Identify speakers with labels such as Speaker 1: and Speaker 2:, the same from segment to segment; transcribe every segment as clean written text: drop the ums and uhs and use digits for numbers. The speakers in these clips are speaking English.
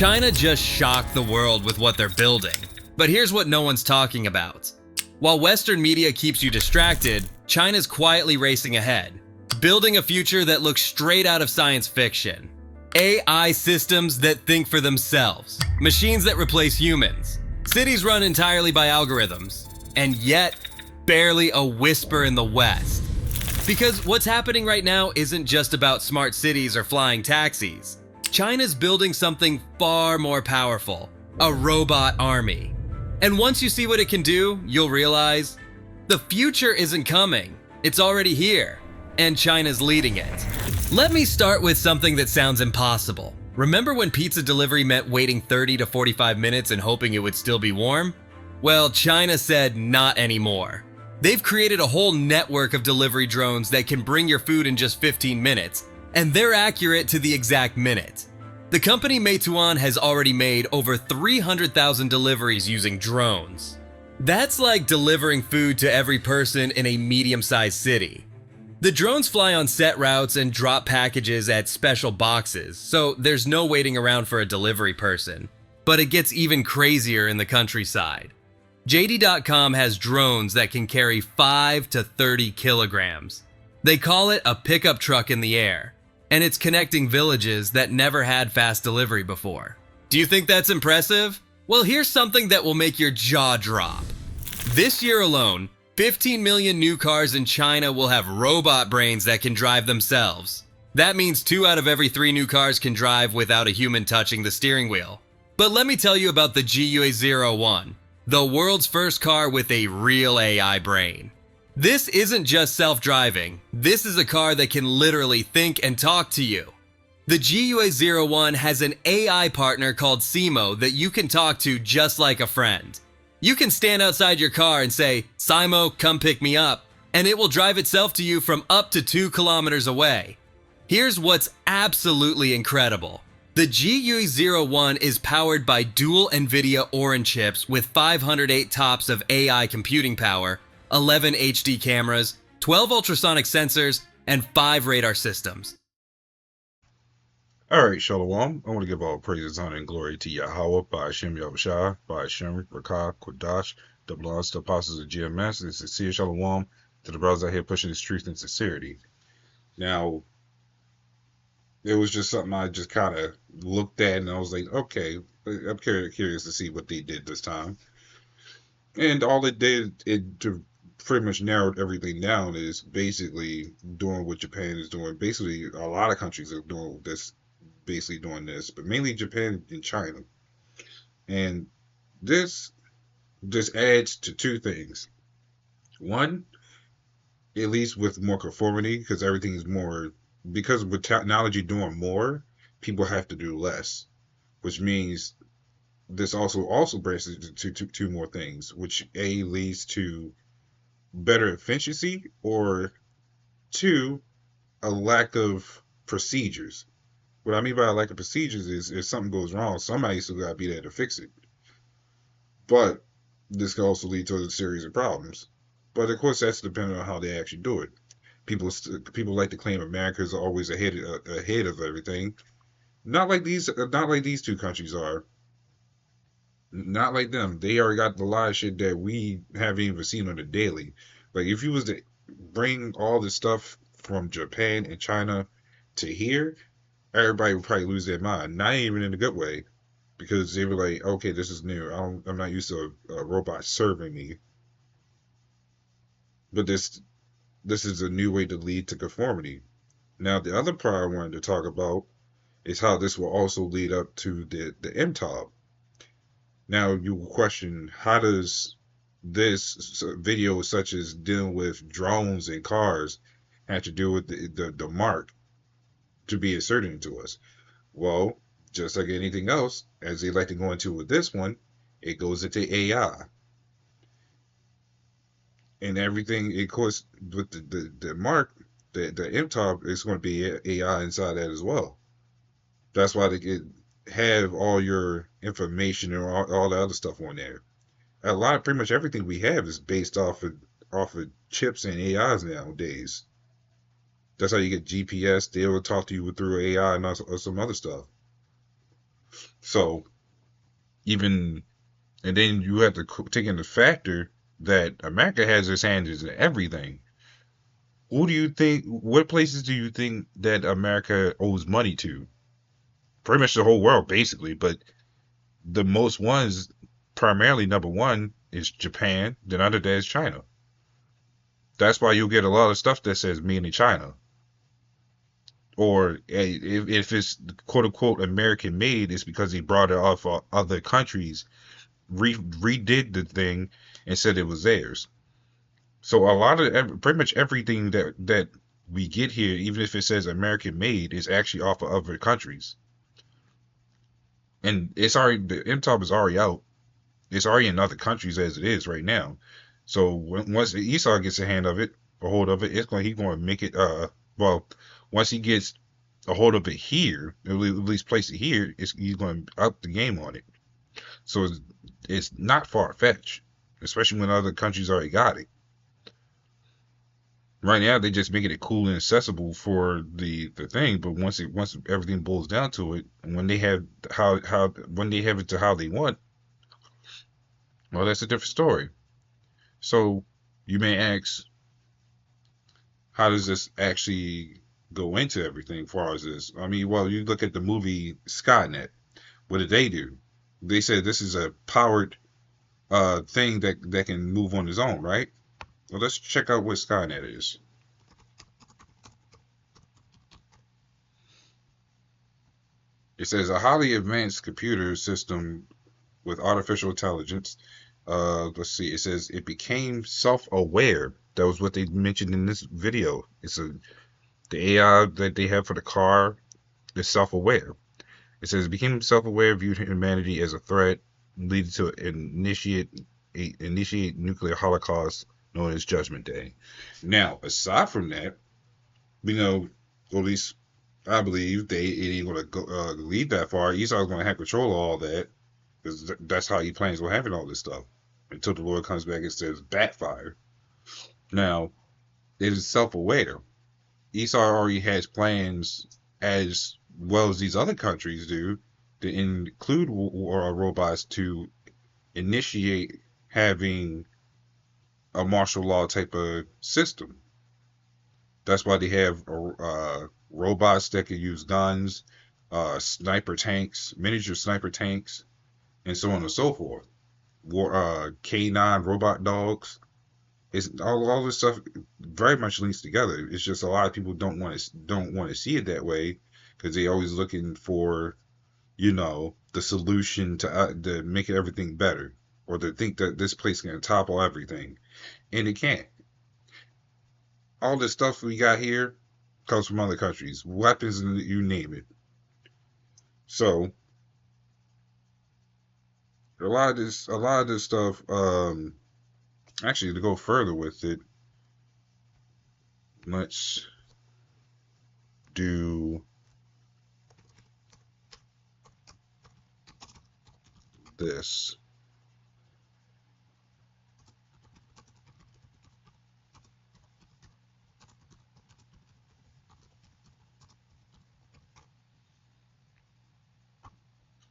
Speaker 1: China just shocked the world with what they're building. But here's what no one's talking about. While Western media keeps you distracted, China's quietly racing ahead, building a future that looks straight out of science fiction. AI systems that think for themselves, machines that replace humans, cities run entirely by algorithms, and yet barely a whisper in the West. Because what's happening right now isn't just about smart cities or flying taxis. China's building something far more powerful, a robot army. And once you see what it can do, you'll realize the future isn't coming, it's already here, and China's leading it. Let me start with something that sounds impossible. Remember when pizza delivery meant waiting 30 to 45 minutes and hoping it would still be warm? Well, China said not anymore. They've created a whole network of delivery drones that can bring your food in just 15 minutes, and they're accurate to the exact minute. The company Meituan has already made over 300,000 deliveries using drones. That's like delivering food to every person in a medium-sized city. The drones fly on set routes and drop packages at special boxes, so there's no waiting around for a delivery person. But it gets even crazier in the countryside. JD.com has drones that can carry 5 to 30 kilograms. They call it a pickup truck in the air, and it's connecting villages that never had fast delivery before. Do you think that's impressive? Well, here's something that will make your jaw drop. This year alone, 15 million new cars in China will have robot brains that can drive themselves. That means 2 out of every 3 new cars can drive without a human touching the steering wheel. But let me tell you about the GUA01, the world's first car with a real AI brain. This isn't just self-driving, this is a car that can literally think and talk to you. The GUA01 has an AI partner called Simo that you can talk to just like a friend. You can stand outside your car and say, "Simo, come pick me up," and it will drive itself to you from up to 2 kilometers away. Here's what's absolutely incredible. The GUA01 is powered by dual NVIDIA Orin chips with 508 TOPS of AI computing power, 11 HD cameras, 12 ultrasonic sensors, and 5 radar systems.
Speaker 2: All right, Shalom. I want to give all praises, honor, and glory to Yahweh, by Hashem Yahushua, by Hashem Rakah Kodash, the belongs to apostles of GMS, and sincere Shalom to the brothers out here pushing this truth and sincerity. Now, it was just something I just kind of looked at, and I was like, okay, I'm curious to see what they did this time. And all it did, to pretty much narrowed everything down, is basically doing what Japan is doing. Basically, a lot of countries are doing this. Basically doing this, but mainly Japan and China. And this adds to 2 things. One, at least with more conformity, because everything is more, because with technology doing more, people have to do less, which means this also brings it to 2 more things, which A, leads to better efficiency, or 2, a lack of procedures. What I mean by a lack of procedures is if something goes wrong, somebody still got to be there to fix it. But this can also lead to a series of problems. But of course, that's depending on how they actually do it. People like to claim America is always ahead of everything. Not like these 2 countries are. Not like them. They already got a lot of shit that we haven't even seen on the daily. Like if you was to bring all this stuff from Japan and China to here, everybody would probably lose their mind. Not even in a good way, because they were like, okay, this is new. I'm not used to a robot serving me. But this is a new way to lead to conformity. Now, the other part I wanted to talk about is how this will also lead up to the MTOB. Now, you will question, how does this video, such as dealing with drones and cars, have to do with the mark to be inserted into us? Well, just like anything else, as they like to go into with this one, it goes into AI. And everything, of course, with the mark, the MTOP is going to be AI inside that as well. That's why they have all your information and all the other stuff on there. Pretty much everything we have is based off of chips and AIs nowadays. That's how you get GPS. They will talk to you through AI and also some other stuff. So even, and then you have to take into factor that America has its hands in everything. Who do you think? What places do you think that America owes money to? Pretty much the whole world, basically. But the most ones, primarily number one is Japan. Then under that is China. That's why you'll get a lot of stuff that says "made in China," or if it's quote unquote American made, it's because they brought it off other countries, redid the thing, and said it was theirs. So a lot of pretty much everything that we get here, even if it says American made, is actually off of other countries. And it's already, the MTOP is already out. It's already in other countries as it is right now. So once Esau gets a hold of it, he's going to make it. Well, once he gets a hold of it here, at least place it here, he's going to up the game on it. So it's not far fetched, especially when other countries already got it. Right now, they just making it cool and accessible for the thing, but once everything boils down to it, and when they have how when they have it to how they want, well, that's a different story. So you may ask, how does this actually go into everything as far as this? I mean, well, you look at the movie Skynet. What did they do? They said this is a powered thing that can move on its own, right? Well, let's check out what Skynet is. It says a highly advanced computer system with artificial intelligence. Let's see. It says it became self-aware. That was what they mentioned in this video. The AI that they have for the car is self-aware. It says it became self-aware, viewed humanity as a threat, leading to initiate nuclear holocaust known as Judgment Day. Now, aside from that, we know, or at least I believe it ain't going to go lead that far. Esau's going to have control of all that because that's how he plans on having all this stuff until the Lord comes back and says backfire. Now, it is self-aware. Esau already has plans, as well as these other countries do, to include robots to initiate having a martial law type of system. That's why they have robots that can use guns, sniper tanks, miniature sniper tanks, and so on and so forth. K9 robot dogs. It's all this stuff very much links together. It's just a lot of people don't want to see it that way because they always looking for, the solution to make everything better, or to think that this place can topple everything, and it can't. All this stuff we got here comes from other countries, weapons, and you name it. So a lot of this stuff. Actually, to go further with it, let's do this.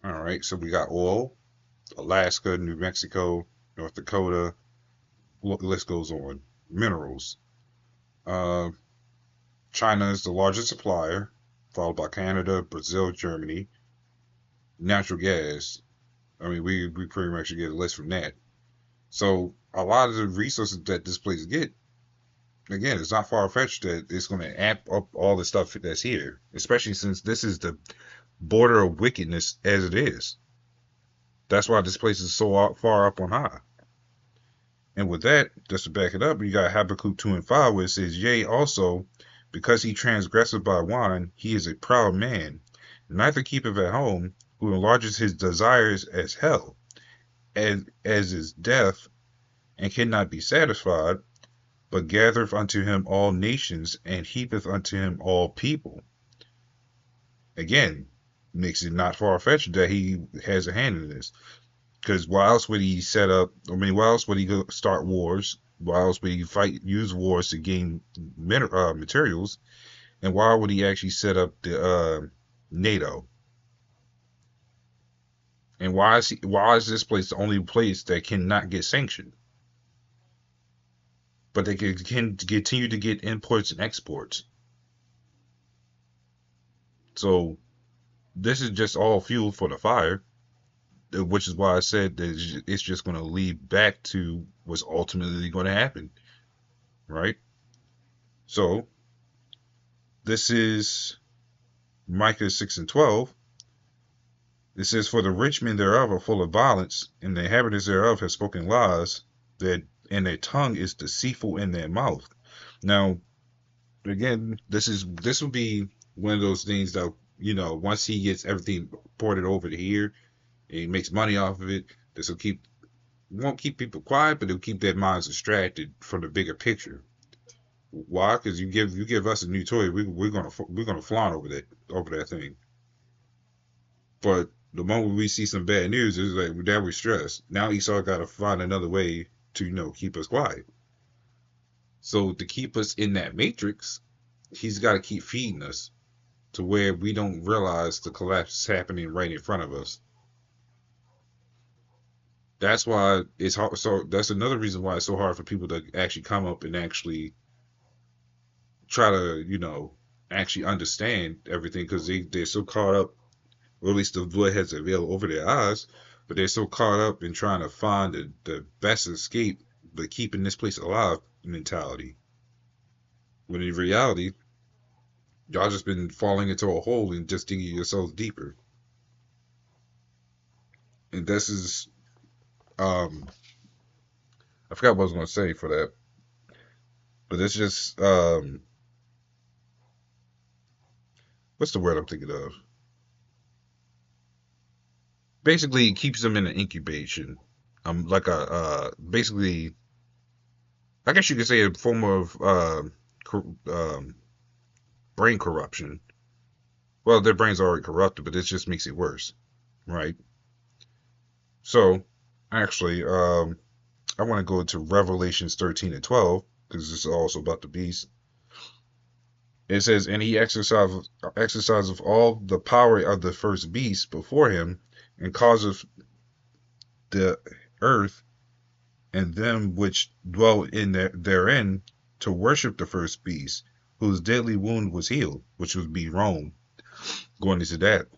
Speaker 2: All right, so we got oil, Alaska, New Mexico, North Dakota. The list goes on. Minerals. Uh, China is the largest supplier, followed by Canada, Brazil, Germany. Natural gas. I mean, we pretty much get a list from that. So a lot of the resources that this place get, again, it's not far fetched that it's going to amp up all the stuff that's here, especially since this is the border of wickedness as it is. That's why this place is so far up on high. And with that, just to back it up, you got Habakkuk 2 and 5, where it says, Yea, also, because he transgresseth by wine, he is a proud man, neither keepeth at home, who enlarges his desires as hell, as is death, and cannot be satisfied, but gathereth unto him all nations, and heapeth unto him all people. Again, makes it not far-fetched that he has a hand in this. Because why else would he why else would he go start wars? Why else would he use wars to gain materials? And why would he actually set up the NATO? And why is this place the only place that cannot get sanctioned? But they can continue to get imports and exports. So this is just all fuel for the fire, which is why I said that it's just going to lead back to what's ultimately going to happen, right? So this is Micah 6:12. It says, "For the rich men thereof are full of violence, and the inhabitants thereof have spoken lies, that and their tongue is deceitful in their mouth." Now, again, this will be one of those things that, once he gets everything ported over to here, and he makes money off of it, this won't keep people quiet, but it'll keep their minds distracted from the bigger picture. Why? Because you give us a new toy, we're gonna flaunt over that thing. But the moment we see some bad news, it's like now we're stressed. Now Esau got to find another way to keep us quiet. So to keep us in that matrix, he's got to keep feeding us to where we don't realize the collapse is happening right in front of us. That's why it's hard. So that's another reason why it's so hard for people to actually come up and actually try to, actually understand everything, because they're so caught up, or at least the blood has a veil over their eyes, but they're so caught up in trying to find the best escape, the keeping this place alive mentality. When in reality, y'all just been falling into a hole and just digging yourselves deeper. And this is, I forgot what I was going to say for that, but it's just, what's the word I'm thinking of? Basically, it keeps them in an incubation. Like basically, I guess you could say a form of brain corruption. Well, their brains are already corrupted, but this just makes it worse, right? So, actually, I want to go to Revelations 13 and 12, because this is also about the beast. It says, "And he exerciseth all the power of the first beast before him, and causeth the earth and them which dwell therein to worship the first beast, whose deadly wound was healed," which would be Rome, going into that,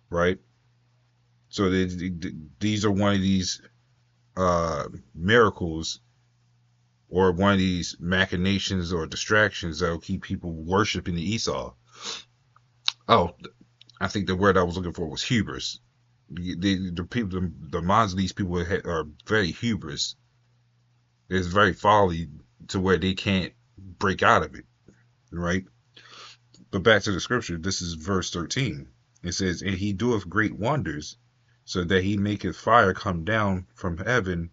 Speaker 2: right? So these are one of these miracles, or one of these machinations or distractions that will keep people worshiping the Esau. Oh, I think the word I was looking for was hubris. The people, the minds of these people are very hubris. It's very folly to where they can't break out of it, right? But back to the scripture, this is verse 13. It says, "And he doeth great wonders, so that he maketh fire come down from heaven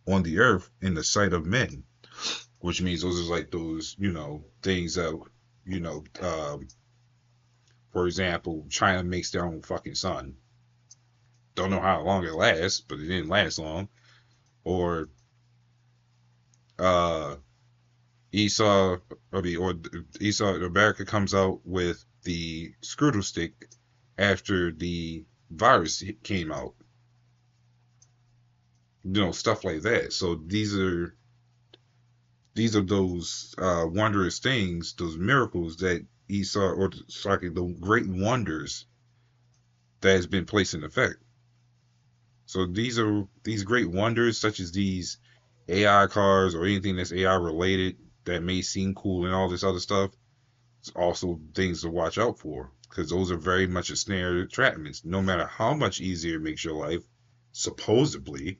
Speaker 2: on the earth in the sight of men." Which means those are like those, things that, for example, China makes their own fucking sun. Don't know how long it lasts, but it didn't last long. Or uh Esau, America comes out with the scroodle stick after the virus came out. Stuff like that. So these are those wondrous things, those miracles that Esau, or sorry, the great wonders that has been placed in effect. So these great wonders, such as these AI cars or anything that's AI related that may seem cool and all this other stuff, it's also things to watch out for, because those are very much a snare entrapments. No matter how much easier it makes your life, supposedly,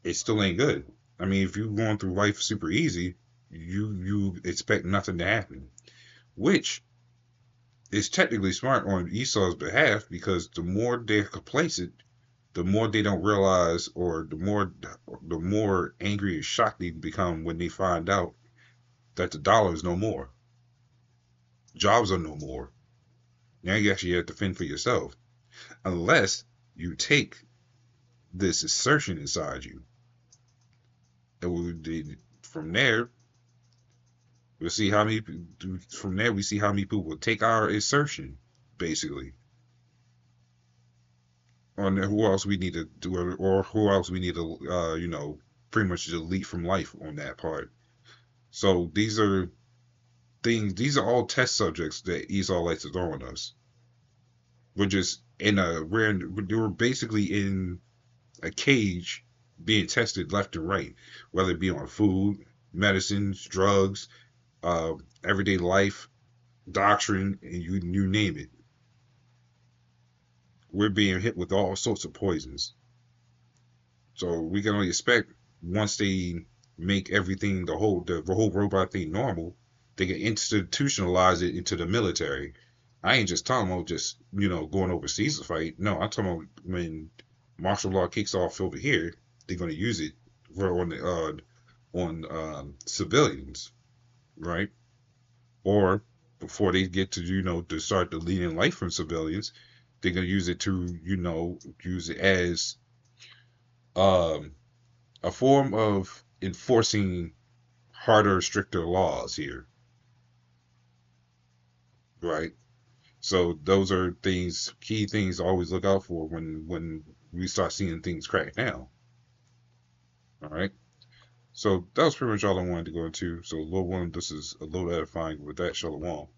Speaker 2: it still ain't good. I mean, if you're going through life super easy, you expect nothing to happen, which is technically smart on Esau's behalf, because the more they're complacent, the more they don't realize, or the more angry and shocked they become when they find out that the dollar is no more, jobs are no more. Now you actually have to fend for yourself, unless you take this assertion inside you. And from there, we see how many people will take our assertion, basically. on who else we need to do, or who else we need to, pretty much delete from life on that part. So these are things. These are all test subjects that Esau likes to throw on us. We're just we're basically in a cage being tested left and right, whether it be on food, medicines, drugs, uh, everyday life, doctrine, and you name it. We're being hit with all sorts of poisons. So we can only expect once they make everything the whole robot thing normal, they can institutionalize it into the military. I ain't just talking about just going overseas to fight. No, I'm talking about when martial law kicks off over here, they're going to use it on the on civilians, right? Or before they get to to start deleting life from civilians, they're going to use it to use it as um a form of enforcing harder, stricter laws here, right? So those are key things to always look out for when we start seeing things crack down. All right. So that was pretty much all I wanted to go into. So, Lord one, this is a little edifying. With that, Shalom.